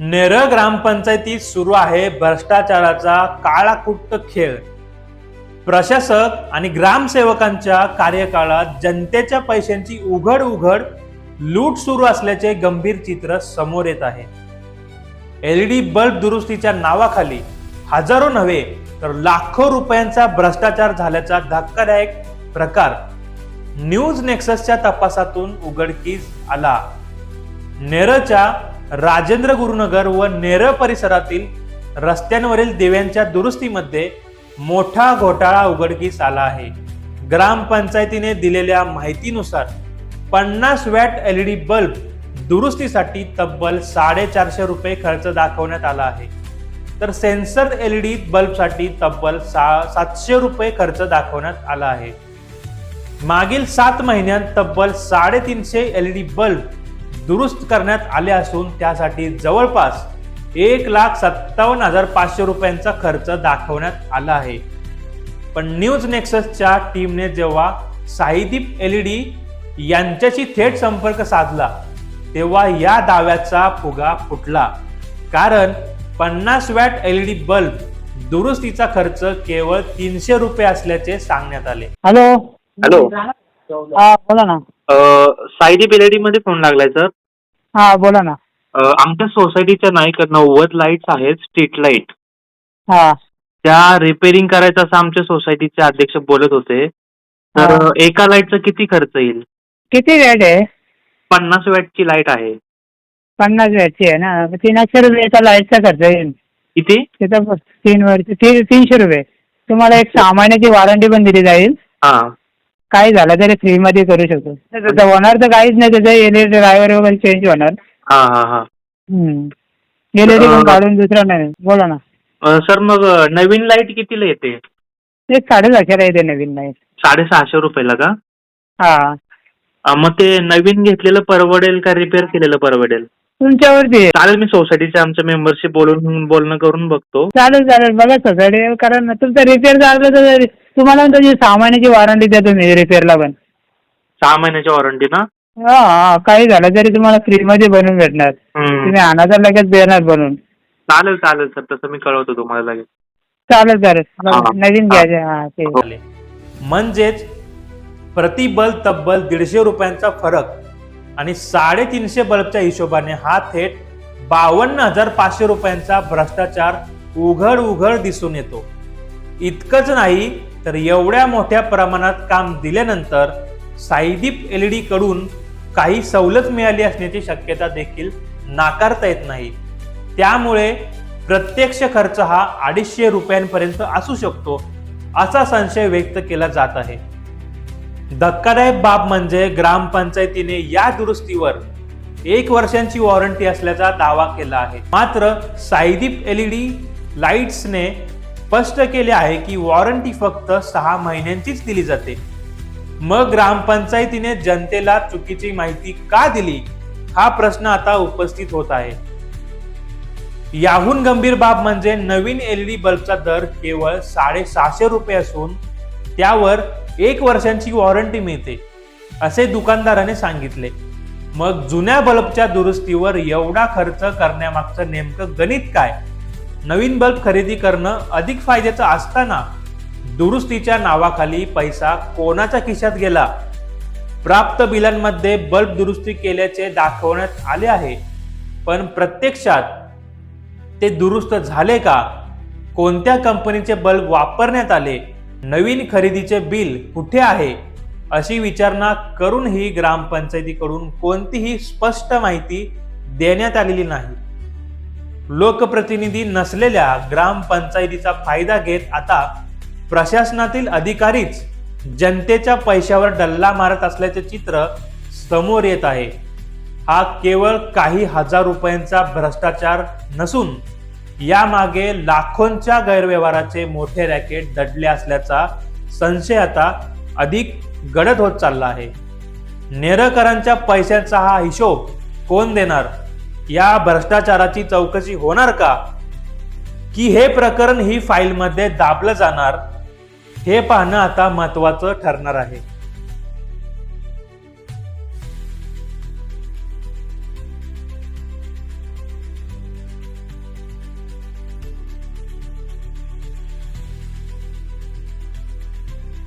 नेरळ ग्रामपंचायतीत सुरू आहे भ्रष्टाचाराचा काळाकुट्ट खेळ. प्रशासक आणि ग्रामसेवकांच्या कार्यकाळात जनतेच्या पैशांची उघड उघड लूट सुरू असल्याचे गंभीर चित्र समोर येत आहे. एलईडी बल्ब दुरुस्तीच्या नावाखाली हजारो नव्हे तर लाखो रुपयांचा भ्रष्टाचार झाल्याचा धक्कादायक प्रकार न्यूज नेक्ससच्या तपासातून उघडकीस आला. नेरळच्या राजेंद्र गुरुनगर व नेरळ परिसरातील रस्त्यांवरील दिव्यांच्या दुरुस्तीमध्ये मोठा घोटाळा उघडकीस आला आहे. ग्रामपंचायतीने दिलेल्या माहितीनुसार 50 वॅट एलईडी बल्ब दुरुस्तीसाठी तब्बल 450 रुपये खर्च दाखवण्यात आला आहे, तर सेन्सर एलईडी बल्बसाठी तब्बल 700 रुपये खर्च दाखवण्यात आला आहे. मागील 7 महिन्यात तब्बल 350 एलईडी बल्ब दुरुस्त करण्यात आले असून त्यासाठी जवळपास 1,57,500 रुपयांचा खर्च दाखवण्यात आला आहे. पण न्यूज नेक्ससच्या टीमने जेव्हा साईदीप एलईडी यांच्याशी थेट संपर्क साधला तेव्हा या दाव्याचा फुगा फुटला. कारण 50 वॅट एलईडी बल्ब दुरुस्तीचा खर्च केवळ 300 रुपये असल्याचे सांगण्यात आले. Hello hello. हा बोला ना. साईदीप एलईडी मध्ये फोन लागलाय सर. हा बोला ना. आमच्या सोसायटीच्या नाही का 90 लाईट्स आहेत, स्ट्रीट लाईट. हा त्या रिपेअरिंग करायचं असं आमच्या सोसायटीचे अध्यक्ष बोलत होते. तर हा. एका लाईटचा किती खर्च येईल? किती रेट आहे? 50 वॅटची लाईट आहे. 50 वॅटची आहे ना. 300 रुपयाचा लाईटचा खर्च येईल. किती? तिथं 300 रुपये. तुम्हाला एक 6 महिन्याची वॉरंटी पण दिली जाईल. हा. काही झालं तरी फ्री मध्ये करू शकतो. त्याचं होणार तर काहीच नाही, त्याचं एलईडी ड्रायव्हर वगैरे चेंज होणार. हा हा हा. एलईडी पण काढून दुसरा नाही. बोला ना. सर मग नवीन लाईट कितीला येते? ते 650 येते नवीन लाईट. 650 रुपयाला का? हा. मग ते नवीन घेतलेलं परवडेल का रिपेअर केलेलं परवडेल? तुमच्यावरती आहे. चालेल, मी सोसायटीच्या आमच्या मेंबरशी बोलणं करून बघतो. चालेल बघा सगळे. कारण तुमचं रिपेअर झालं तर तुम्हाला पण त्याची 6 महिन्याची वॉरंटी द्या तुम्ही रिपेअरला पण. 6 महिन्याची वॉरंटी ना? हा. काही झालं तरी तुम्हाला फ्री मध्ये बनवून भेटणार. तुम्ही आणा तर लगेच देणार बनवून. चालेल सर, तसं मी कळवतो तुम्हाला लगेच. चालेल हा. नवीन घ्यायचे. हा ते म्हणजेच प्रति बल्ब तब्बल 150 रुपयांचा फरक आणि 350 बल्बच्या हिशोबाने हा थेट 52,500 रुपयांचा भ्रष्टाचार उघड दिसून येतो. इतकंच नाही तर एवढ्या मोठ्या प्रमाणात काम दिल्यानंतर साईदीप एलईडी कडून काही सवलत मिळाली असण्याची शक्यता देखील नाकारता येत नाही. त्यामुळे प्रत्यक्ष खर्च हा 250 रुपयांपर्यंत असू शकतो असा संशय व्यक्त केला जात आहे. धक्कादायक बाब म्हणजे ग्रामपंचायतीने या दुरुस्तीवर 1 वर्षांची वॉरंटी असल्याचा दावा केला आहे. मात्र साईदीप एलईडी लाईट्सने स्पष्ट केले आहे की वॉरंटी फक्त 6 महिन्यांचीच दिली जाते. मग ग्रामपंचायतीने जनतेला चुकीची माहिती का दिली हा प्रश्न आता उपस्थित होत आहे. याहून गंभीर बाब म्हणजे नवीन एलईडी बल्बचा दर केवळ 750 रुपये असून त्यावर 1 वर्षांची वॉरंटी मिळते असे दुकानदाराने सांगितले. मग जुन्या बल्बच्या दुरुस्तीवर एवढा खर्च करण्यामागचं नेमकं गणित काय? नवीन बल्ब खरेदी करणं अधिक फायद्याचं असताना दुरुस्तीच्या नावाखाली पैसा कोणाच्या खिशात गेला? प्राप्त बिलांमध्ये बल्ब दुरुस्ती केल्याचे दाखवण्यात आले आहे, पण प्रत्यक्षात ते दुरुस्त झाले का? कोणत्या कंपनीचे बल्ब वापरण्यात आले? नवीन खरेदीचे बिल कुठे आहे? अशी विचारणा करूनही ग्रामपंचायतीकडून कोणतीही स्पष्ट माहिती देण्यात आलेली नाही. लोकप्रतिनिधी नसलेल्या ग्रामपंचायतीचा फायदा घेत आता प्रशासनातील अधिकारीच जनतेच्या पैशावर डल्ला मारत असल्याचे चित्र समोर येत आहे. हा केवळ काही हजार रुपयांचा भ्रष्टाचार नसून यामागे लाखोंच्या गैरव्यवहाराचे मोठे रॅकेट दडले असल्याचा संशय आता अधिक गडद होत चालला आहे. नेरळकरांच्या पैशांचा हा हिशोब कोण देणार? या भ्रष्टाचाराची चौकशी होणार का? की हे प्रकरण ही फाईलमध्ये दाबलं जाणार? हे पाहणं आता महत्त्वाचं ठरणार आहे.